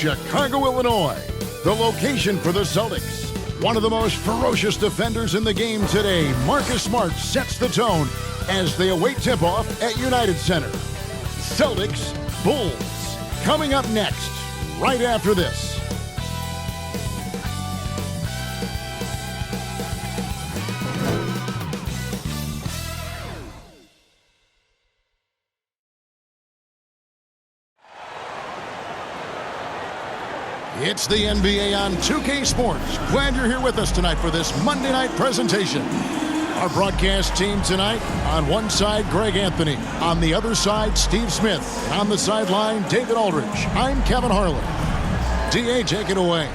Chicago, Illinois, the location for the Celtics. One of the most ferocious defenders in the game today, Marcus Smart, sets the tone as they await tip-off at United Center. Celtics, Bulls, coming up next, right after this. It's the NBA on 2K Sports. Glad you're here with us tonight for this Monday night presentation. Our broadcast team tonight, on one side, Greg Anthony. On the other side, Steve Smith. And on the sideline, David Aldridge. I'm Kevin Harlan. D.A., take it away.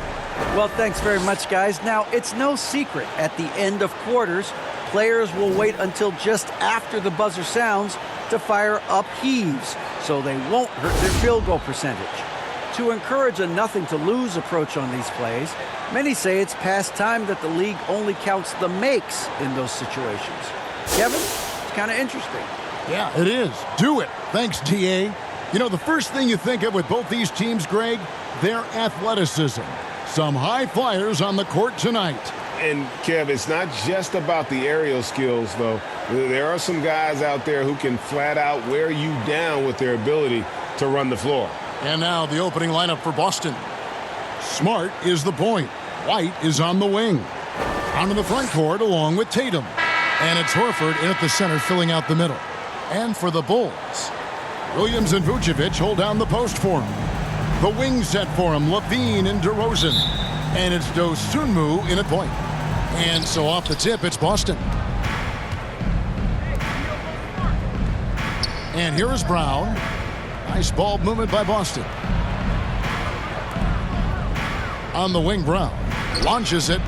Well, thanks very much, guys. Now, it's no secret at the end of quarters, players will wait until just after the buzzer sounds to fire up heaves, so they won't hurt their field goal percentage. To encourage a nothing-to-lose approach on these plays, many say it's past time that the league only counts the makes in those situations. Kevin, it's kind of interesting. Yeah, it is. Do it. Thanks, T.A. You know, the first thing you think of with both these teams, Greg, their athleticism. Some high flyers on the court tonight. And, Kev, it's not just about the aerial skills, though. There are some guys out there who can flat out wear you down with their ability to run the floor. And now the opening lineup for Boston. Smart is the point. White is on the wing. Onto the front court along with Tatum. And it's Horford in at the center filling out the middle. And for the Bulls, Williams and Vucevic hold down the post for him. The wing set for him, Levine and DeRozan. And it's Dosunmu in at point. And so off the tip, it's Boston. And here is Brown. Nice ball movement by Boston. On the wing, Brown launches it.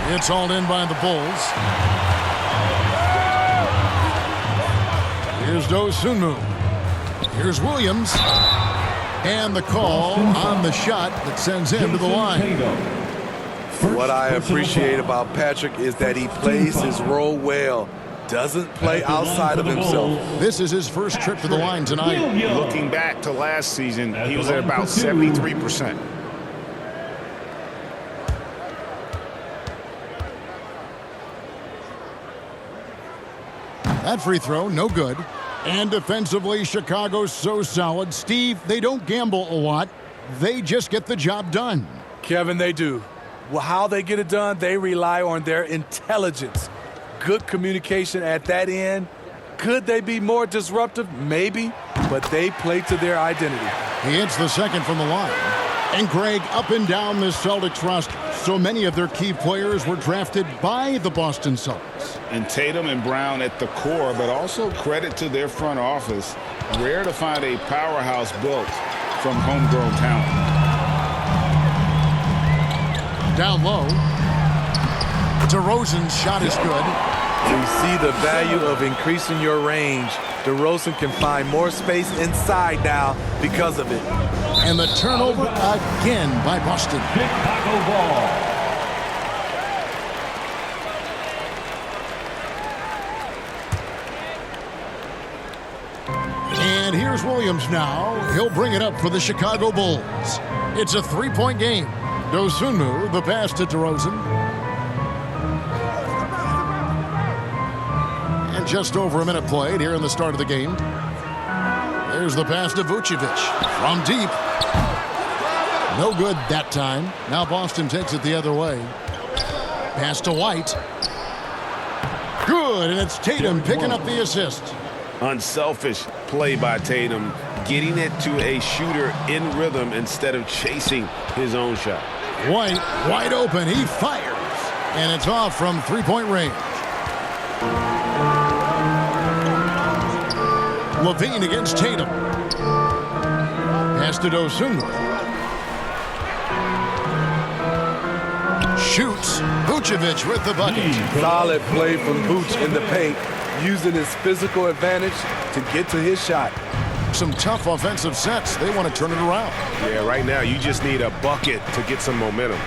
It's hauled in by the Bulls. Here's Dosunmu. Here's Williams. And the call on the shot that sends him to the line. What I appreciate about Patrick is that he plays his role well. Doesn't play outside of himself. This is his first trip to the line tonight. Looking back to last season, he was at about 73%. That free throw, no good. And defensively, Chicago's so solid. Steve, they don't gamble a lot. They just get the job done. Kevin, they do. Well, how they get it done, they rely on their intelligence. Good communication at that end. Could they be more disruptive? Maybe, but they play to their identity. He hits the second from the line. And Greg, up and down this Celtics roster, so many of their key players were drafted by the Boston Celtics. And Tatum and Brown at the core, but also credit to their front office. Rare to find a powerhouse built from homegrown talent. Down low. DeRozan's shot is good. You see the value of increasing your range. DeRozan can find more space inside now because of it. And the turnover again by Boston. Chicago ball. And here's Williams now. He'll bring it up for the Chicago Bulls. It's a three-point game. Dosunmu, the pass to DeRozan. And just over a minute played here in the start of the game. There's the pass to Vucevic from deep. No good that time. Now Boston takes it the other way. Pass to White. Good, and it's Tatum picking up the assist. Unselfish play by Tatum, getting it to a shooter in rhythm instead of chasing his own shot. White, wide open, he fires. And it's off from three-point range. Levine against Tatum. Pass to Dosunmu. Shoots. Vucevic with the bucket. Solid play from Vooch in the paint, using his physical advantage to get to his shot. Some tough offensive sets. They want to turn it around. Yeah, right now you just need a bucket to get some momentum.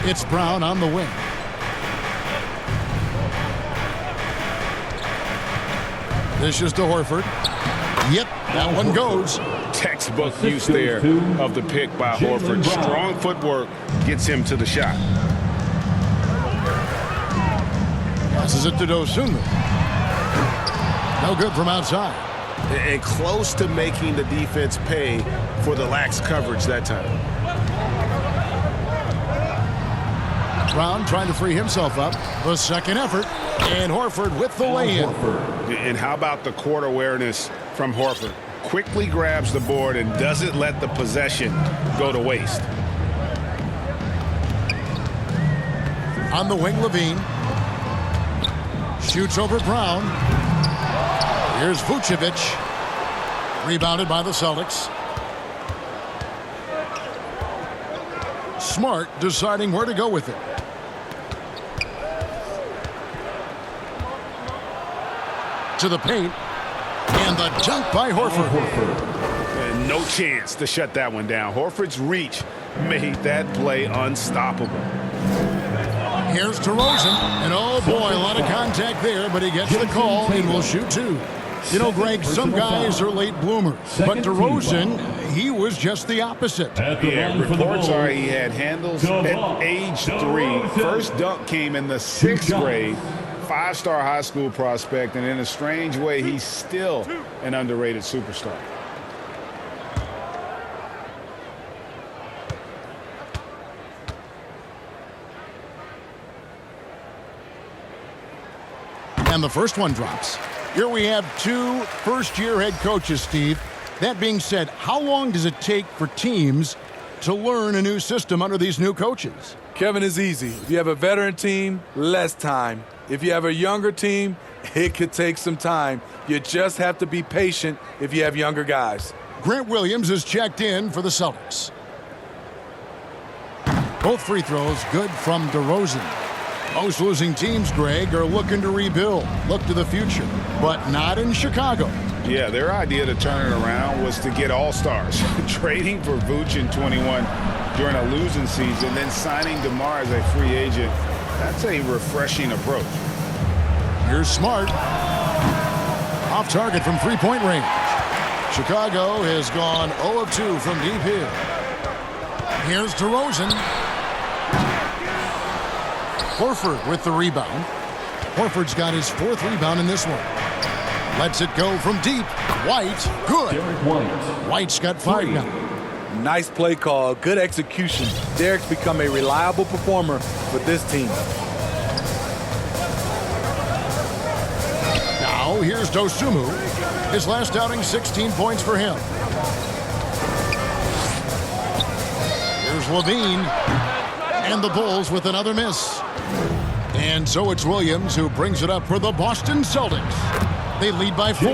It's Brown on the wing. This is to Horford. Yep, that one goes. Textbook use there of the pick by Horford. Strong footwork gets him to the shot. Passes it to Dosunmu. No good from outside. And close to making the defense pay for the lax coverage that time. Brown trying to free himself up. The second effort. And Horford with the lay-in. And how about the court awareness from Horford? Quickly grabs the board and doesn't let the possession go to waste. On the wing, Levine. Shoots over Brown. Here's Vucevic. Rebounded by the Celtics. Smart deciding where to go with it. To the paint. And the dunk by Horford. And no chance to shut that one down. Horford's reach made that play unstoppable. Here's DeRozan. And oh boy, a lot of contact there, but he gets the call and will shoot two. You know, Greg, some guys are late bloomers, but DeRozan, he was just the opposite. Yeah, reports are he had handles at age 3. First dunk came in the 6th grade. 5-star high school prospect, and in a strange way, he's still an underrated superstar. And the first one drops. Here we have 2 first-year head coaches, Steve. That being said, how long does it take for teams to learn a new system under these new coaches? Kevin, is easy. If you have a veteran team, less time. If you have a younger team, it could take some time. You just have to be patient if you have younger guys. Grant Williams is checked in for the Celtics. Both free throws good from DeRozan. Most losing teams, Greg, are looking to rebuild, look to the future, but not in Chicago. Yeah, their idea to turn it around was to get all-stars. Trading for Vooch in 21 during a losing season, then signing DeMar as a free agent. That's a refreshing approach. Here's Smart. Off target from three-point range. Chicago has gone 0 of 2 from deep here. Here's DeRozan. Horford with the rebound. Horford's got his 4th rebound in this one. Lets it go from deep. White, good. White's got 5 now. Nice play call, good execution. Derek's become a reliable performer for this team. Now here's Dosunmu. His last outing, 16 points for him. Here's Levine. And the Bulls with another miss. And so it's Williams who brings it up for the Boston Celtics. They lead by 4.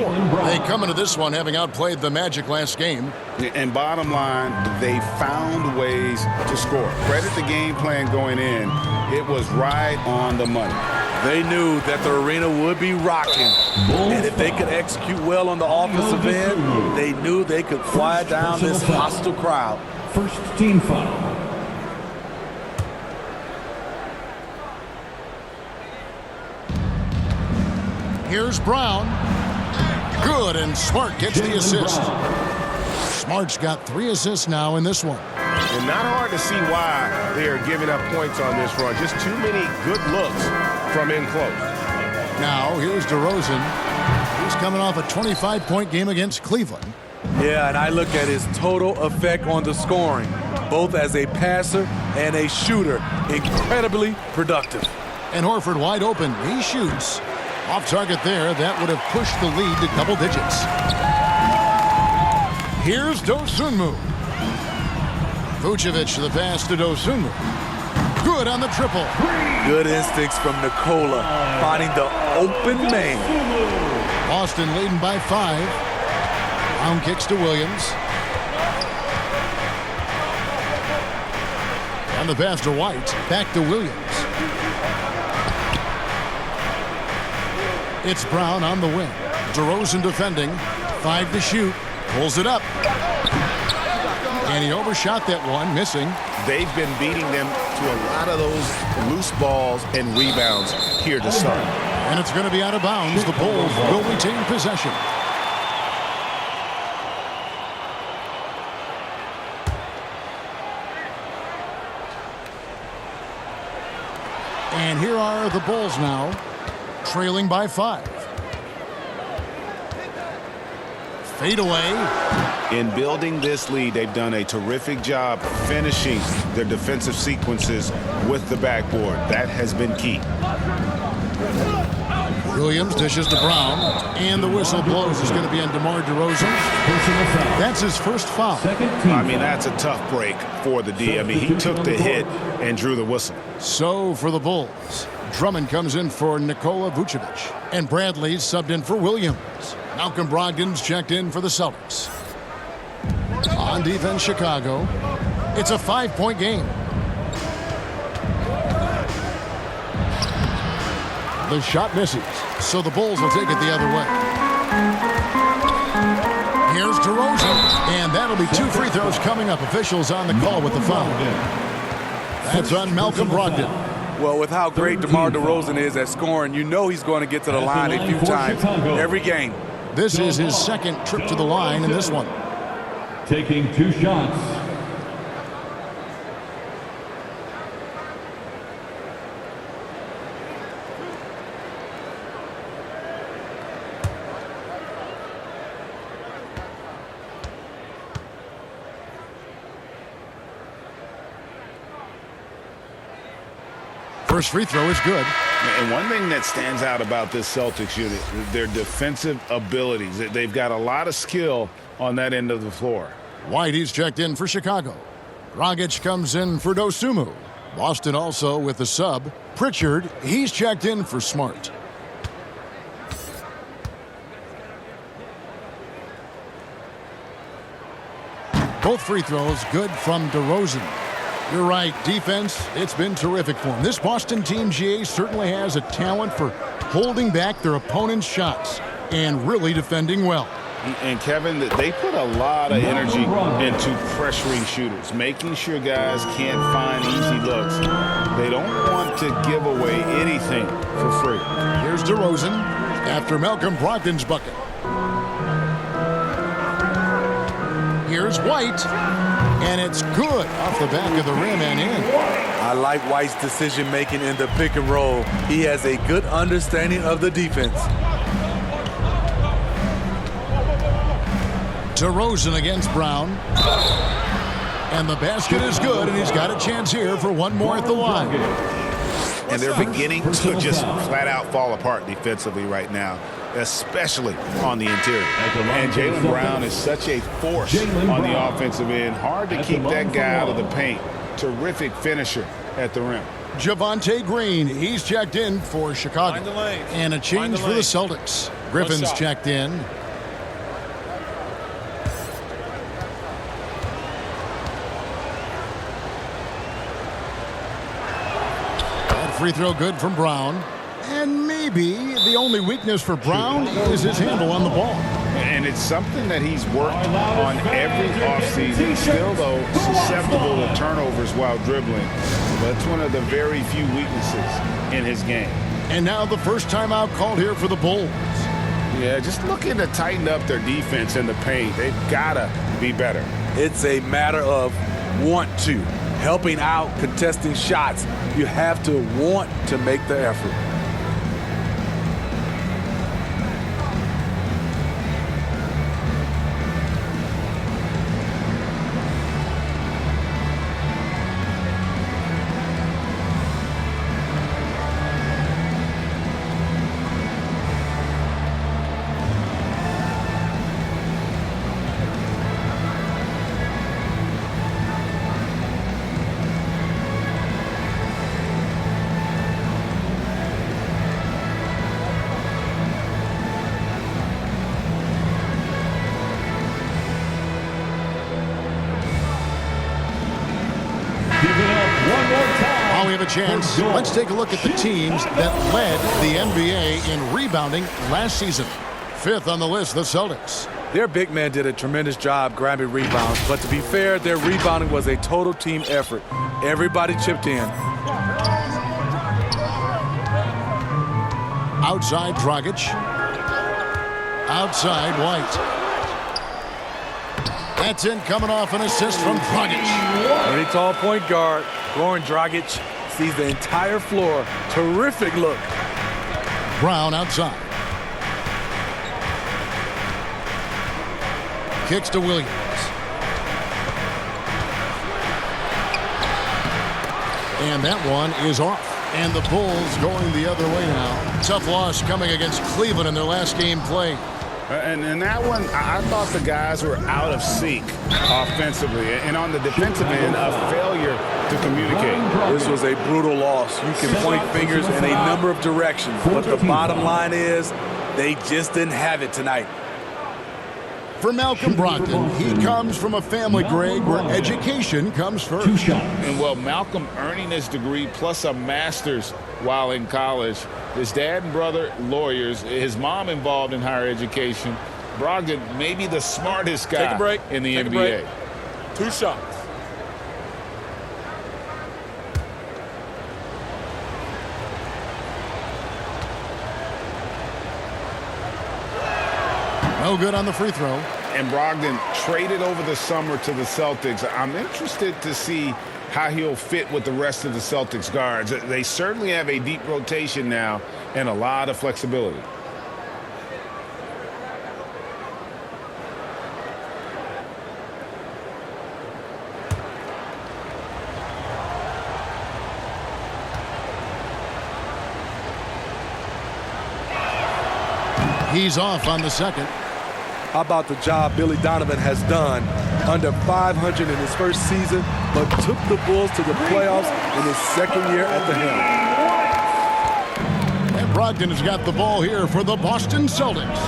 They come into this one having outplayed the Magic last game. And bottom line, they found ways to score. Credit the game plan going in. It was right on the money. They knew that the arena would be rocking. And if they could execute well on the offensive end, they knew they could quiet down this hostile crowd. First team foul. Here's Brown. Good, and Smart gets the assist. Smart's got 3 assists now in this one. And not hard to see why they are giving up points on this run. Just too many good looks from in close. Now, here's DeRozan. He's coming off a 25-point game against Cleveland. Yeah, and I look at his total effect on the scoring, both as a passer and a shooter. Incredibly productive. And Horford wide open. He shoots. Off target there. That would have pushed the lead to double digits. Here's Dosunmu. Vucevic the pass to Dosunmu. Good on the triple. Good instincts from Nikola, finding the open man. Boston leading by 5. Brown kicks to Williams. And the pass to White. Back to Williams. It's Brown on the wing. DeRozan defending. 5 to shoot. Pulls it up. And he overshot that one, missing. They've been beating them to a lot of those loose balls and rebounds here to start. And it's going to be out of bounds. The Bulls will retain possession. And here are the Bulls now, trailing by 5. Fade away. In building this lead, they've done a terrific job finishing their defensive sequences with the backboard. That has been key. Williams dishes to Brown, and the whistle blows. Is going to be on DeMar DeRozan. That's his first foul. I mean, that's a tough break for the D. I mean, he took the hit and drew the whistle. So for the Bulls, Drummond comes in for Nikola Vucevic, and Bradley's subbed in for Williams. Malcolm Brogdon's checked in for the Celtics. On defense, Chicago. It's a 5-point game. The shot misses, so the Bulls will take it the other way. Here's DeRozan, and that'll be 2 free throws coming up. Officials on the call with the foul. That's on Malcolm Brogdon. Well, with how great DeMar DeRozan is at scoring, you know he's going to get to the line a few times every game. This is his second trip to the line in this one. Taking 2 shots. First free throw is good. And one thing that stands out about this Celtics unit, their defensive abilities. They've got a lot of skill on that end of the floor. White, he's checked in for Chicago. Dragic comes in for Dosunmu. Boston also with the sub. Pritchard, he's checked in for Smart. Both free throws good from DeRozan. You're right, defense, it's been terrific for him. This Boston team, GA, certainly has a talent for holding back their opponent's shots and really defending well. And Kevin, they put a lot of energy into pressuring shooters, making sure guys can't find easy looks. They don't want to give away anything for free. Here's DeRozan after Malcolm Brogdon's bucket. Here's White, and it's good off the back of the rim and in. I like White's decision-making in the pick and roll. He has a good understanding of the defense. DeRozan against Brown. And the basket is good, and he's got a chance here for one more at the line. And they're beginning to just flat-out fall apart defensively right now, especially on the interior. And Jaylen Brown is such a force on the offensive end. Hard to keep that guy out of the paint. Terrific finisher at the rim. Javonte Green, he's checked in for Chicago. And a change for the Celtics. Griffin's checked in. Free throw good from Brown. And maybe the only weakness for Brown is his handle on the ball. And it's something that he's worked on every offseason. Still, though, susceptible to turnovers while dribbling. That's one of the very few weaknesses in his game. And now the first timeout called here for the Bulls. Yeah, just looking to tighten up their defense in the paint. They've got to be better. It's a matter of want to. Helping out, contesting shots. You have to want to make the effort. While we have a chance, let's take a look at the teams that led the NBA in rebounding last season. 5th on the list, the Celtics. Their big man did a tremendous job grabbing rebounds, but to be fair, their rebounding was a total team effort. Everybody chipped in. Outside Dragic. Outside White. That's in, coming off an assist from Dragic. Any tall point guard, Goran Dragic, sees the entire floor. Terrific look. Brown outside. Kicks to Williams. And that one is off. And the Bulls going the other way now. Tough loss coming against Cleveland in their last game played. And that one, I thought the guys were out of sync offensively. And on the defensive end, a failure to communicate. This was a brutal loss. You can point fingers in a number of directions. But the bottom line is they just didn't have it tonight. For Malcolm Brogdon, he comes from a family, Greg, where education comes first. And well, Malcolm earning his degree plus a master's while in college. His dad and brother, lawyers. His mom involved in higher education. Brogdon, maybe the smartest guy in the NBA. 2 shots. No good on the free throw. And Brogdon traded over the summer to the Celtics. I'm interested to see how he'll fit with the rest of the Celtics guards. They certainly have a deep rotation now and a lot of flexibility. He's off on the second. How about the job Billy Donovan has done? Under 500 in his first season, but took the Bulls to the playoffs in his second year at the helm. And Brogdon has got the ball here for the Boston Celtics.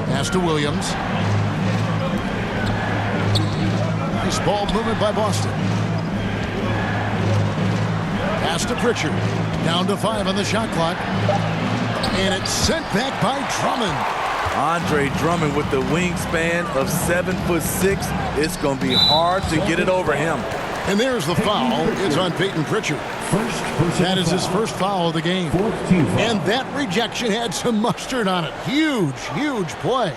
Pass to Williams. Nice ball movement by Boston. Pass to Pritchard. Down to 5 on the shot clock. And it's sent back by Drummond. Andre Drummond with the wingspan of 7'6". It's going to be hard to get it over him. And there's the foul. It's on Peyton Pritchard. That is his first foul of the game. And that rejection had some mustard on it. Huge, huge play.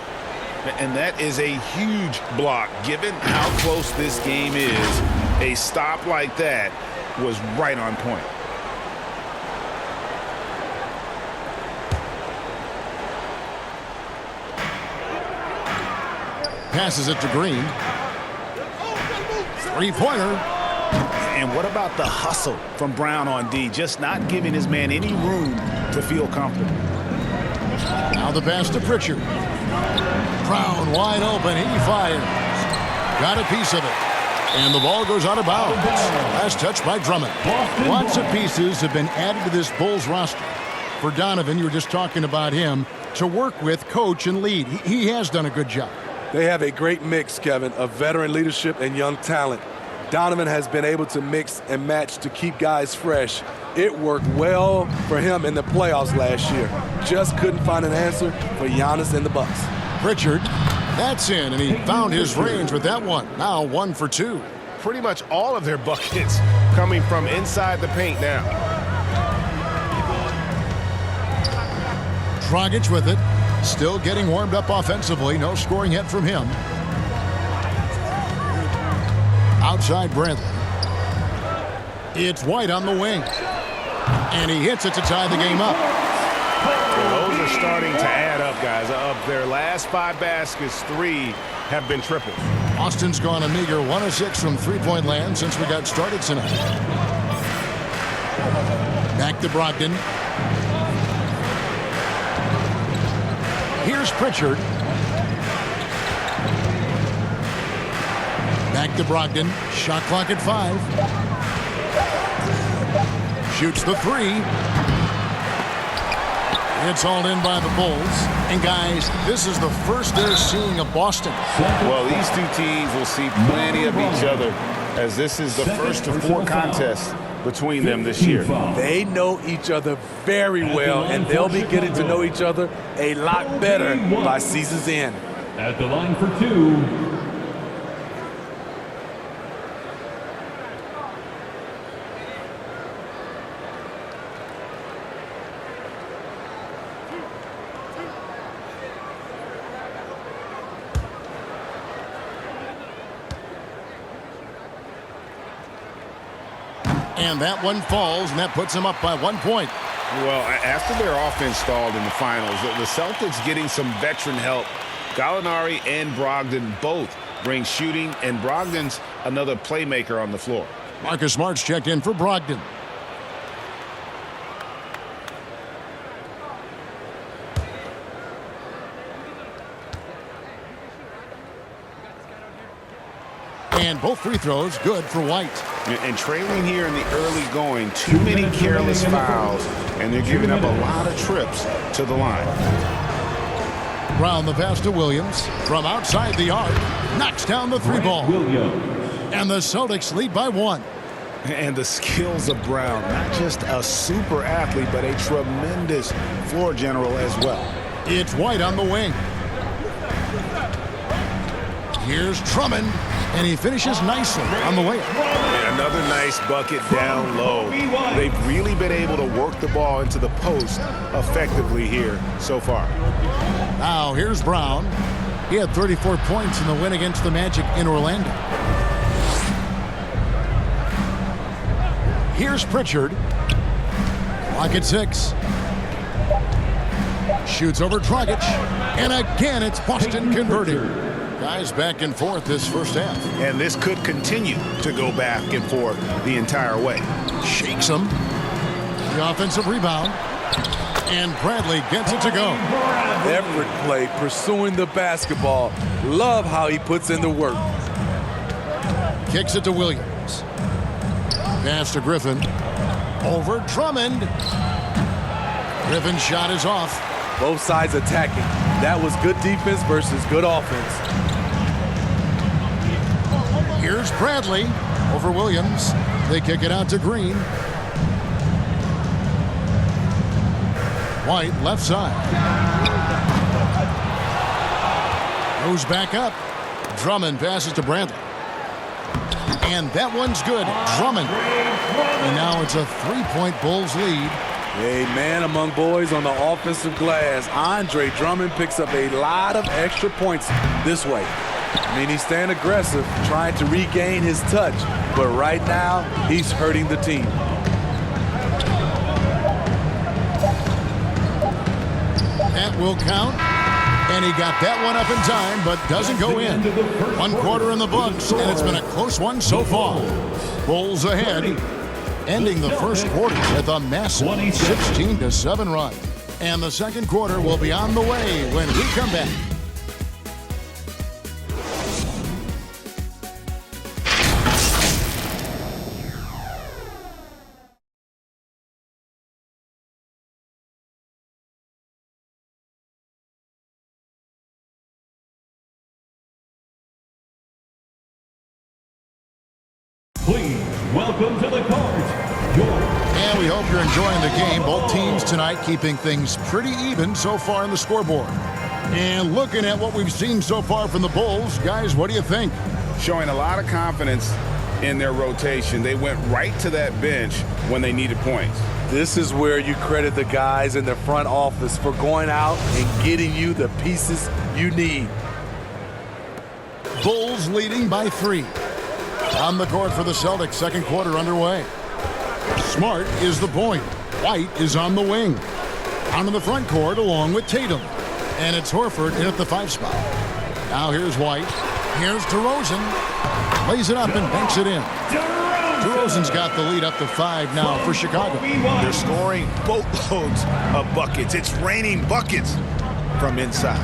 And that is a huge block. Given how close this game is, a stop like that was right on point. Passes it to Green. Three-pointer. And what about the hustle from Brown on D? Just not giving his man any room to feel comfortable. Now the pass to Pritchard. Brown wide open. He fires. Got a piece of it. And the ball goes out of bounds. Last touch by Drummond. Lots of pieces have been added to this Bulls roster. For Donovan, you were just talking about him, to work with, coach, and lead. He has done a good job. They have a great mix, Kevin, of veteran leadership and young talent. Donovan has been able to mix and match to keep guys fresh. It worked well for him in the playoffs last year. Just couldn't find an answer for Giannis and the Bucks. Pritchard, that's in, and he found his range with that one. Now 1 for 2. Pretty much all of their buckets coming from inside the paint now. Dragic with it. Still getting warmed up offensively. No scoring yet from him. Outside Bradley. It's White on the wing. And he hits it to tie the game up. Well, those are starting to add up, guys. Of their last 5 baskets, 3 have been triples. Austin's gone a meager 1 of 6 from three-point land since we got started tonight. Back to Brogdon. Here's Pritchard. Back to Brogdon. Shot clock at 5. Shoots the 3. It's hauled in by the Bulls. And guys, this is the first they're seeing of Boston. Well, these two teams will see plenty of each other, as this is the first of 4 contests between them this year. They know each other very well, and they'll be getting to know each other a lot better by season's end. At the line for 2, And that one falls, and that puts them up by 1 point. Well, after their offense stalled in the finals, the Celtics getting some veteran help. Gallinari and Brogdon both bring shooting, and Brogdon's another playmaker on the floor. Marcus Smart's checked in for Brogdon. And both free throws good for White. And trailing here in the early going, too many careless fouls, and they're giving up a lot of trips to the line. Brown the pass to Williams from outside the arc, knocks down the three ball. And the Celtics lead by 1. And the skills of Brown, not just a super athlete, but a tremendous floor general as well. It's White on the wing. Here's Drummond, and he finishes nicely on the layup. Another nice bucket down low. They've really been able to work the ball into the post effectively here so far. Now here's Brown. He had 34 points in the win against the Magic in Orlando. Here's Pritchard. Clock at 6. Shoots over Dragic. And again, it's Boston converting. Guys back and forth this first half. And this could continue to go back and forth the entire way. Shakes him. The offensive rebound. And Bradley gets it to go. Effort play, pursuing the basketball. Love how he puts in the work. Kicks it to Williams. Pass to Griffin. Over Drummond. Griffin's shot is off. Both sides attacking. That was good defense versus good offense. Here's Bradley over Williams. They kick it out to Green. White left side. Goes back up. Drummond passes to Bradley. And that one's good. Drummond. And now it's a 3-point Bulls lead. A man among boys on the offensive glass. Andre Drummond picks up a lot of extra points this way. I mean, he's staying aggressive, trying to regain his touch. But right now, he's hurting the team. That will count. And he got that one up in time, but doesn't go in. 1 quarter in the books, and it's been a close one so far. Bulls ahead, ending the first quarter with a massive 16-7 run. And the second quarter will be on the way when we come back. Please welcome to the court, And we hope you're enjoying the game. Both teams tonight keeping things pretty even so far on the scoreboard. And looking at what we've seen so far from the Bulls, guys, what do you think? Showing a lot of confidence in their rotation. They went right to that bench when they needed points. This is where you credit the guys in the front office for going out and getting you the pieces you need. Bulls leading by 3. On the court for the Celtics, second quarter underway. Smart is the point. White is on the wing. Onto the front court along with Tatum. And it's Horford in at the 5 spot. Now here's White. Here's DeRozan. Lays it up and banks it in. DeRozan's got the lead up to 5 now for Chicago. They're scoring boatloads of buckets. It's raining buckets from inside.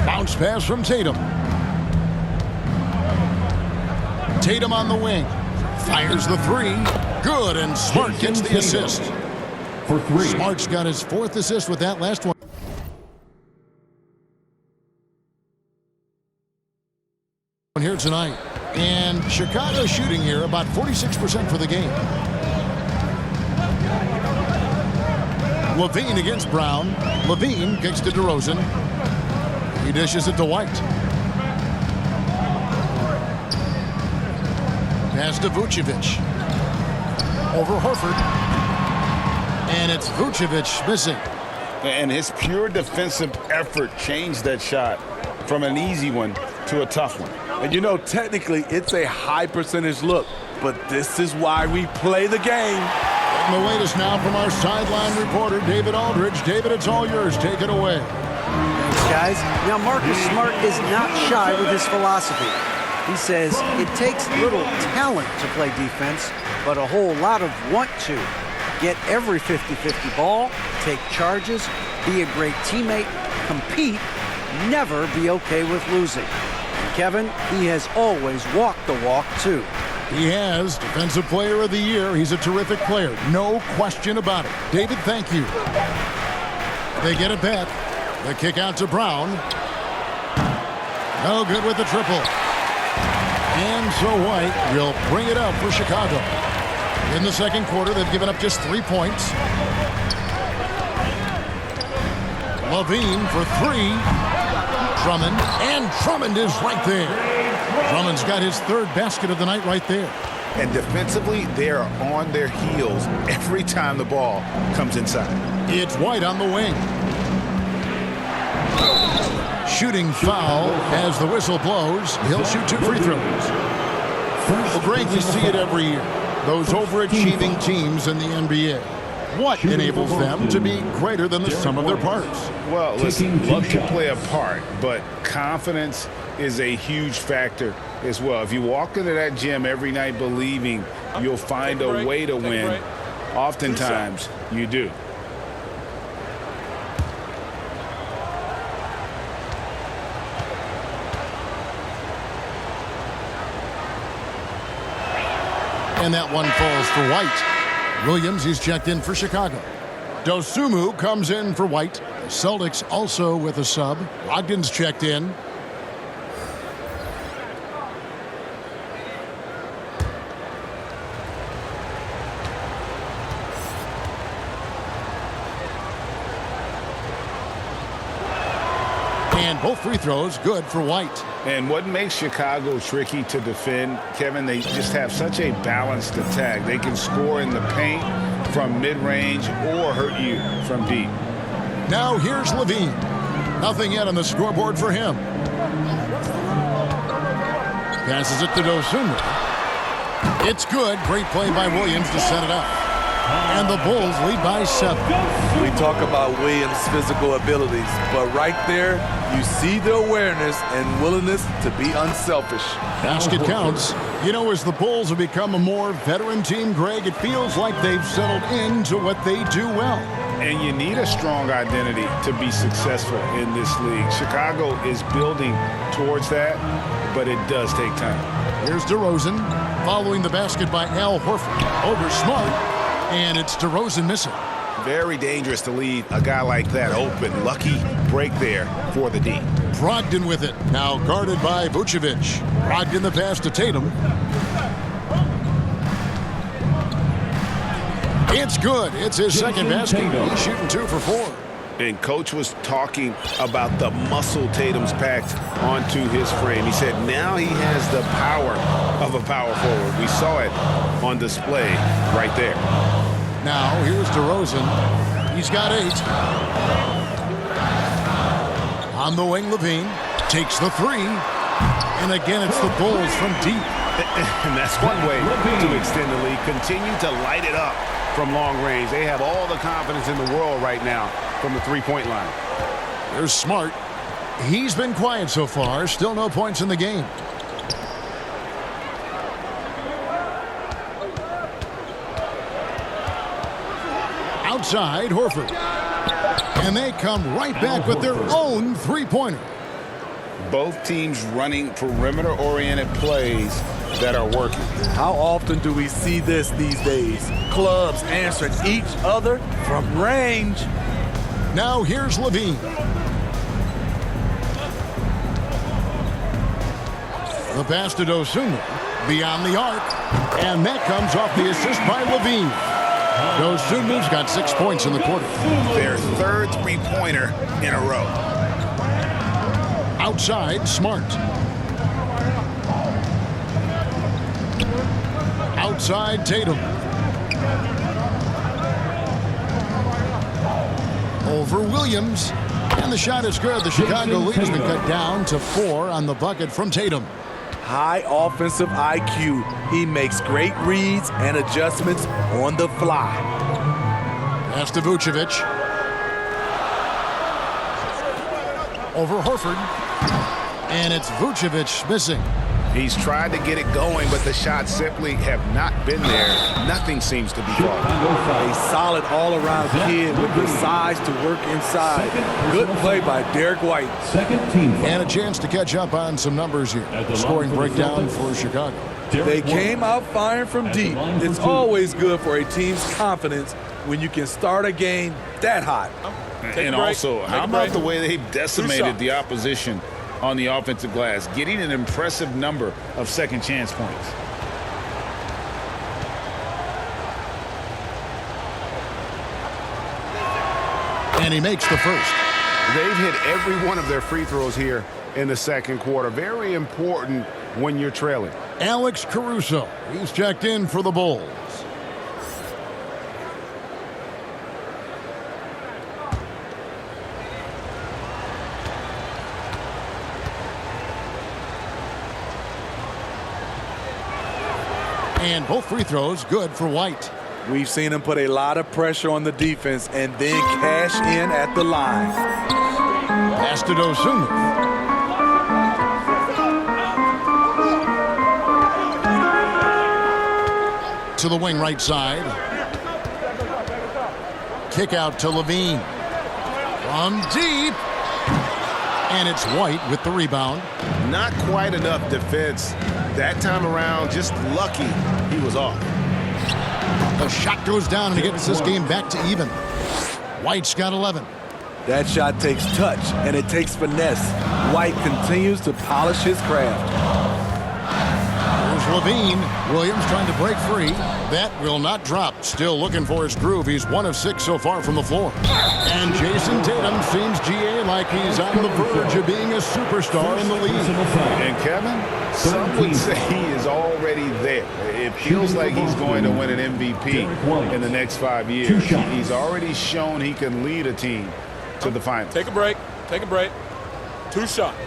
Bounce pass from Tatum. Tatum on the wing. Fires the 3. Good, and Smart gets the assist. for 3. Smart's got his 4th assist with that last one. Here tonight. And Chicago shooting here about 46% for the game. Levine against Brown. Levine kicks to DeRozan. He dishes it to White. Pass to Vucevic. Over Horford. And it's Vucevic missing. And his pure defensive effort changed that shot from an easy one to a tough one. And you know, technically, it's a high percentage look, but this is why we play the game. And the latest now from our sideline reporter, David Aldridge. David, it's all yours. Take it away. Thanks, guys. Now, Marcus Smart is not shy with his philosophy. He says it takes little talent to play defense, but a whole lot of want to. Get every 50-50 ball, take charges, be a great teammate, compete, never be okay with losing. And Kevin, he has always walked the walk, too. He has Defensive Player of the Year. He's a terrific player. No question about it. David, thank you. They get it back. The kick out to Brown. No good with the triple. And so White will bring it up for Chicago. In the second quarter, they've given up just 3 points. Levine for 3. Drummond, and Drummond is right there. Drummond's got his 3rd basket of the night right there. And defensively, they are on their heels every time the ball comes inside. It's White on the wing. Shooting foul as the whistle blows. He'll shoot 2 free throws. Well, Greg, you see it every year. Those overachieving teams in the NBA. What enables them to be greater than the sum of their parts? Well, listen, luck can play a part, but confidence is a huge factor as well. If you walk into that gym every night believing you'll find a way to win, oftentimes you do. And that one falls for White. Williams, he's checked in for Chicago. Dosunmu comes in for White. The Celtics also with a sub. Brogdon's checked in. And both free throws good for White. And what makes Chicago tricky to defend, Kevin, they just have such a balanced attack. They can score in the paint from mid-range or hurt you from deep. Now here's Levine. Nothing yet on the scoreboard for him. Passes it to Dosunmu. It's good. Great play by Williams to set it up. And the Bulls lead by 7. We talk about Williams' physical abilities, but right there, you see the awareness and willingness to be unselfish. Basket counts. You know, as the Bulls have become a more veteran team, Greg, it feels like they've settled into what they do well. And you need a strong identity to be successful in this league. Chicago is building towards that, but it does take time. Here's DeRozan following the basket by Al Horford over Smart, and it's DeRozan missing. Very dangerous to leave a guy like that open. Lucky break there for the D. Brogdon with it. Now guarded by Vucevic. Brogdon the pass to Tatum. It's good. It's his second basket. He's shooting 2 for 4. And Coach was talking about the muscle Tatum's packed onto his frame. He said now he has the power of a power forward. We saw it on display right there. Now here's DeRozan. He's got 8. On the wing, Levine takes the 3. And again, it's the Bulls from deep. And that's one way to extend the lead. Continue to light it up from long range. They have all the confidence in the world right now from the three-point line. There's Smart. He's been quiet so far. Still no points in the game. Outside, Horford. And they come right back with their own three-pointer. Both teams running perimeter-oriented plays that are working. How often do we see this these days? Clubs answering each other from range. Now here's Levine. The pass to Dosunmu beyond the arc. And that comes off the assist by Levine. Dosunmu's got 6 points in the quarter. Their third three-pointer in a row. Outside, Smart. Outside, Tatum. Over Williams. And the shot is good. The Chicago lead has been cut down to 4 on the bucket from Tatum. high offensive IQ. He makes great reads and adjustments on the fly. Pass to Vucevic. Over Horford. And it's Vucevic missing. He's tried to get it going, but the shots simply have not been there. Nothing seems to be falling. A solid all-around kid with the size to work inside. Good play by Derek White. Second team foul. And a chance to catch up on some numbers here. Scoring breakdown for Chicago. They came out firing from deep. It's always good for a team's confidence when you can start a game that hot. And also, how about the way they've decimated the opposition on the offensive glass, getting an impressive number of second chance points. And he makes the first. They've hit every one of their free throws here in the second quarter. Very important when you're trailing. Alex Caruso. He's checked in for the Bulls. And both free throws good for White. We've seen him put a lot of pressure on the defense and then cash in at the line. Pass to Dosunmu. To the wing right side. Kick out to Levine. From deep. And it's White with the rebound. Not quite enough defense. That time around, just lucky he was off. The shot goes down and it gets this game back to even. White's got 11. That shot takes touch and it takes finesse. White continues to polish his craft. Here's Levine. Williams trying to break free. That will not drop. Still looking for his groove. He's 1 of 6 so far from the floor. And Jason Tatum seems, GA, like he's on the verge of being a superstar in the league. And Kevin, some would say he is already there. It feels like he's going to win an MVP in the next 5 years. He's already shown he can lead a team to the finals. Take a break. Take a break. 2 shots.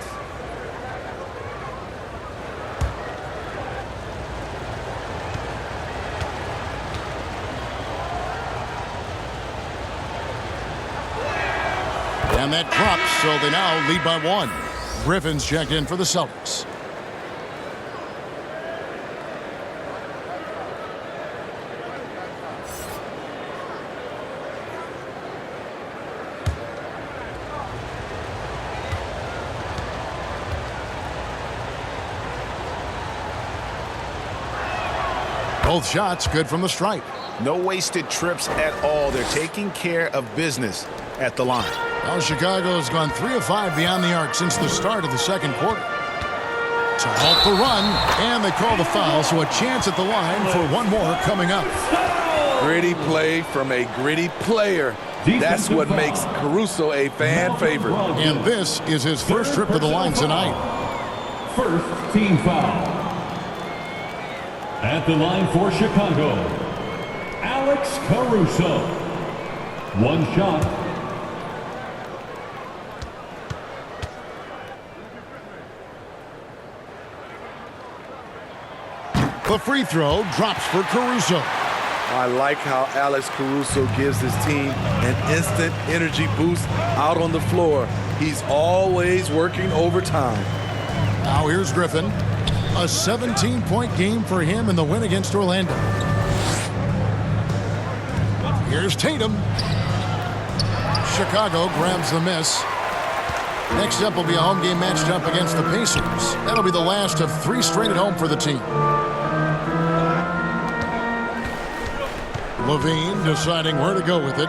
And that drops, so they now lead by 1. Griffin's checked in for the Celtics. Both shots good from the stripe. No wasted trips at all. They're taking care of business at the line. Now Chicago's gone 3 of 5 beyond the arc since the start of the second quarter. To halt the run, and they call the foul, so a chance at the line for one more coming up. Gritty play from a gritty player. That's what makes Caruso a fan favorite. And this is his first trip to the line tonight. First team foul. At the line for Chicago, Alex Caruso. 1 shot. The free throw drops for Caruso. I like how Alex Caruso gives his team an instant energy boost out on the floor. He's always working overtime. Now here's Griffin. A 17-point game for him in the win against Orlando. Here's Tatum. Chicago grabs the miss. Next up will be a home game matched up against the Pacers. That'll be the last of 3 straight at home for the team. Levine deciding where to go with it.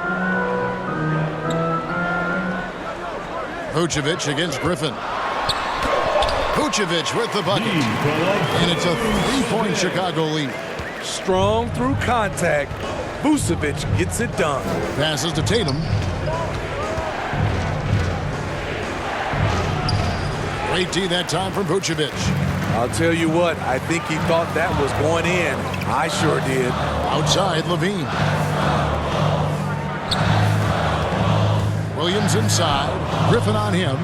Vucevic against Griffin. Vucevic with the bucket. And it's a 3-point Chicago lead. Strong through contact. Vucevic gets it done. Passes to Tatum. Great D that time from Vucevic. I'll tell you what, I think he thought that was going in. I sure did. Outside, Levine. Williams inside. Griffin on him.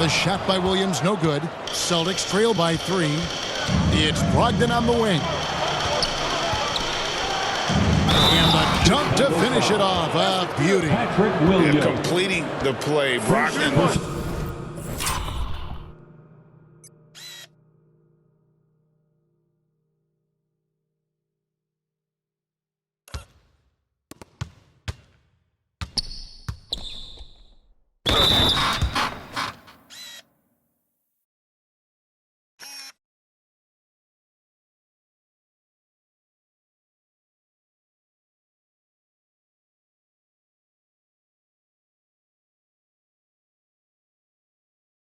The shot by Williams, no good. Celtics trail by 3. It's Brogdon on the wing. And the dunk to finish it off. A beauty. Patrick Williams. And completing the play, Brogdon.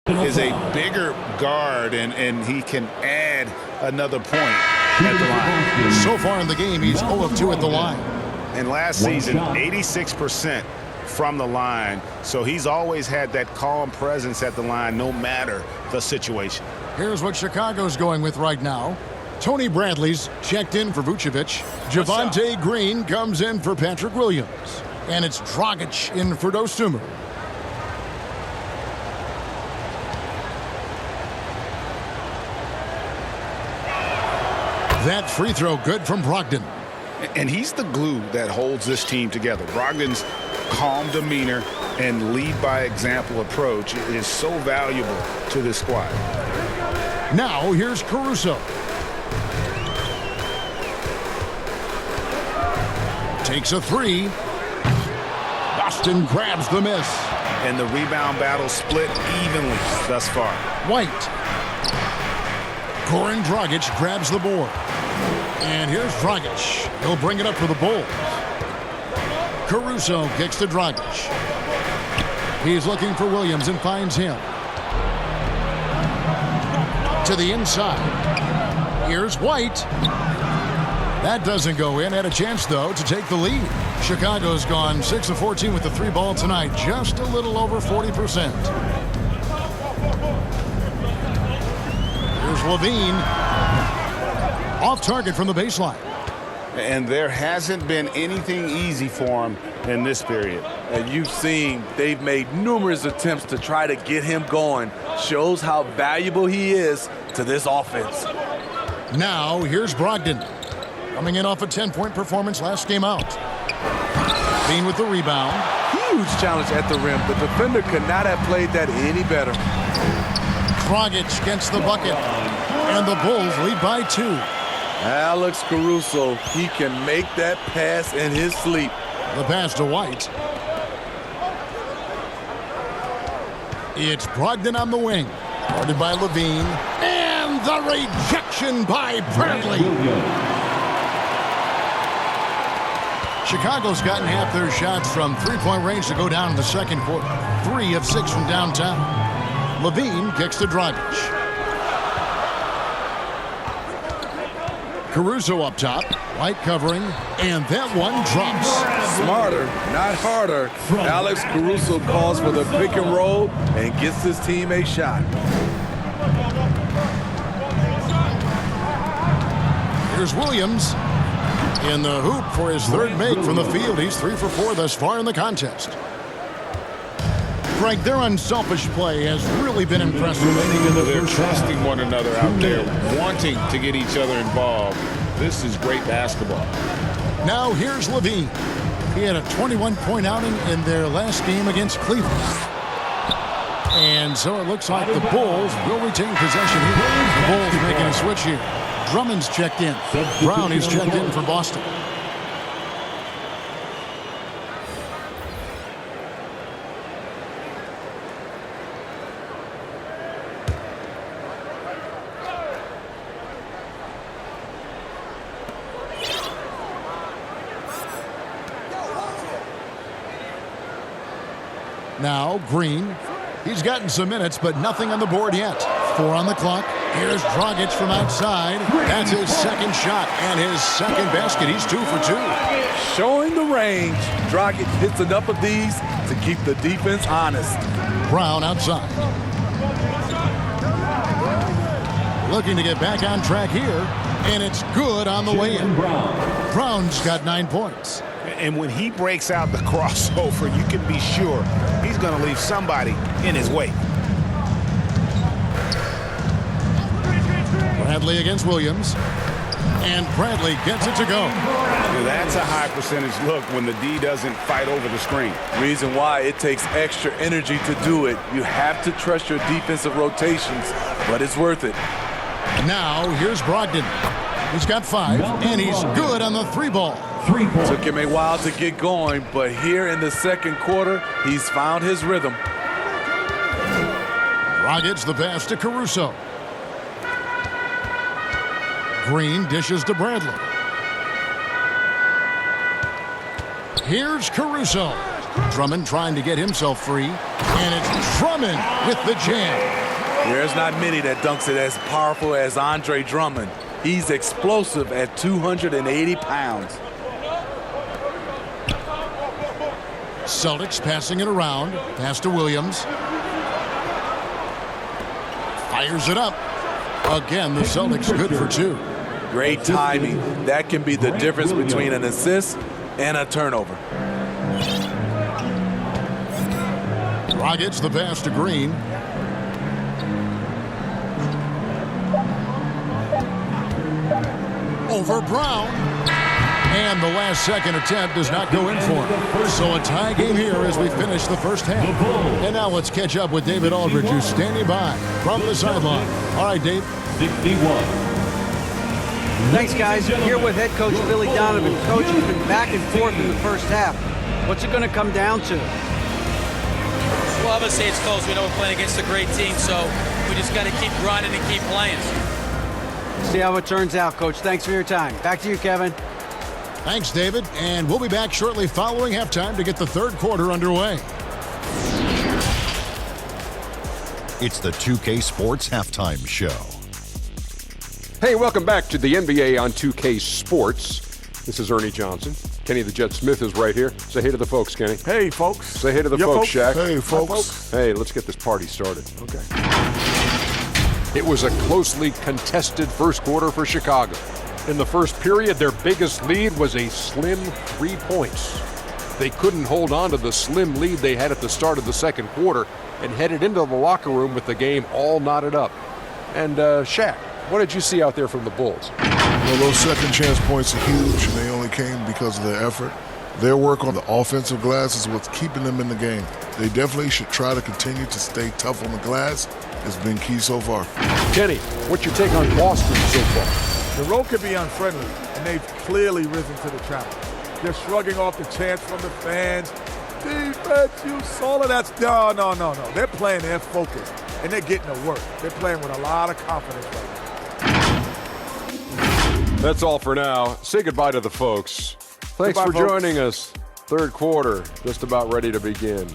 Is a bigger guard, and he can add another point at the line. So far in the game, he's 0 of 2 at the line. And last season, 86% from the line. So he's always had that calm presence at the line, no matter the situation. Here's what Chicago's going with right now. Tony Bradley's checked in for Vucevic. Javonte Green comes in for Patrick Williams. And it's Dragic in for Dosunmu. That free throw good from Brogdon. And he's the glue that holds this team together. Brogdon's calm demeanor and lead by example approach is so valuable to this squad. Now here's Caruso. Takes a three. Boston grabs the miss. And the rebound battle split evenly thus far. White. Goran Dragic grabs the board. And here's Dragic. He'll bring it up for the Bulls. Caruso kicks to Dragic. He's looking for Williams and finds him. To the inside. Here's White. That doesn't go in. Had a chance, though, to take the lead. Chicago's gone 6 of 14 with the 3 ball tonight. Just a little over 40%. Here's Levine. Off target from the baseline. And there hasn't been anything easy for him in this period. And you've seen they've made numerous attempts to try to get him going. Shows how valuable he is to this offense. Now, here's Brogdon. Coming in off a 10-point performance last game out. Bean with the rebound. Huge challenge at the rim. The defender could not have played that any better. Dragic gets the bucket. And the Bulls lead by 2. Alex Caruso, he can make that pass in his sleep. The pass to White. It's Brogdon on the wing. Guarded by Levine. And the rejection by Bradley. Chicago's gotten half their shots from three-point range to go down in the second quarter. 3 of 6 from downtown. Levine kicks to Dragic. Caruso up top. White covering. And that one drops. Smarter, not harder. Alex Caruso calls for the pick and roll and gets his team a shot. Here's Williams. In the hoop for his third make from the field. He's 3 for 4 thus far in the contest. Frank, their unselfish play has really been impressive. They're trusting one another out there, wanting to get each other involved. This is great basketball. Now here's Levine. He had a 21-point outing in their last game against Cleveland. And so it looks like the Bulls will retain possession here. The Bulls making a switch here. Drummond's checked in. Brown is checked in for Boston. Now Green. He's gotten some minutes, but nothing on the board yet. 4 on the clock. Here's Dragic from outside. That's his second shot and his second basket. He's 2 for 2. Showing the range. Dragic hits enough of these to keep the defense honest. Brown outside. Looking to get back on track here. And it's good on the way in. Brown's got 9 points. And when he breaks out the crossover, you can be sure he's going to leave somebody in his way. Bradley against Williams. And Bradley gets it to go. That's a high percentage look when the D doesn't fight over the screen. Reason why it takes extra energy to do it. You have to trust your defensive rotations, but it's worth it. And now here's Brogdon. He's got 5, and he's good on the 3-ball. Took him a while to get going, but here in the second quarter, he's found his rhythm. Rockets the pass to Caruso. Green dishes to Bradley. Here's Caruso. Drummond trying to get himself free, and it's Drummond with the jam. There's not many that dunks it as powerful as Andre Drummond. He's explosive at 280 pounds. Celtics passing it around. Pass to Williams. Fires it up. Again, the Celtics good for 2. Great timing. That can be the difference between an assist and a turnover. Rockets the pass to Green. Over Brown. And the last second attempt does not go in for him. So a tie game here as we finish the first half. And now let's catch up with David Aldridge, who's standing by from the sideline. All right, Dave. 51. Thanks, guys. Here with head coach Billy Donovan. Coach has been back and forth in the first half. What's it going to come down to? Well, I'm going to say it's close. We know we're playing against a great team, so we just got to keep grinding and keep playing. See how it turns out, Coach. Thanks for your time. Back to you, Kevin. Thanks, David. And we'll be back shortly following halftime to get the third quarter underway. It's the 2K Sports Halftime Show. Hey, welcome back to the NBA on 2K Sports. This is Ernie Johnson. Kenny the Jet Smith is right here. Say hey to the folks, Kenny. Hey, folks. Say hey to the folks, Shaq. Hey, folks. Hey, let's get this party started. Okay. It was a closely contested first quarter for Chicago. In the first period, their biggest lead was a slim 3 points. They couldn't hold on to the slim lead they had at the start of the second quarter and headed into the locker room with the game all knotted up. And Shaq, what did you see out there from the Bulls? Well, those second chance points are huge, and they only came because of their effort. Their work on the offensive glass is what's keeping them in the game. They definitely should try to continue to stay tough on the glass. It's been key so far. Kenny, what's your take on Boston so far? The road can be unfriendly, and they've clearly risen to the challenge. They're shrugging off the chants from the fans. Defense, you saw it. That's no. They're playing their focus, and they're getting to work. They're playing with a lot of confidence right now. That's all for now. Say goodbye to the folks. Thanks Goodbye, for folks. joining us. Third quarter, just about ready to begin.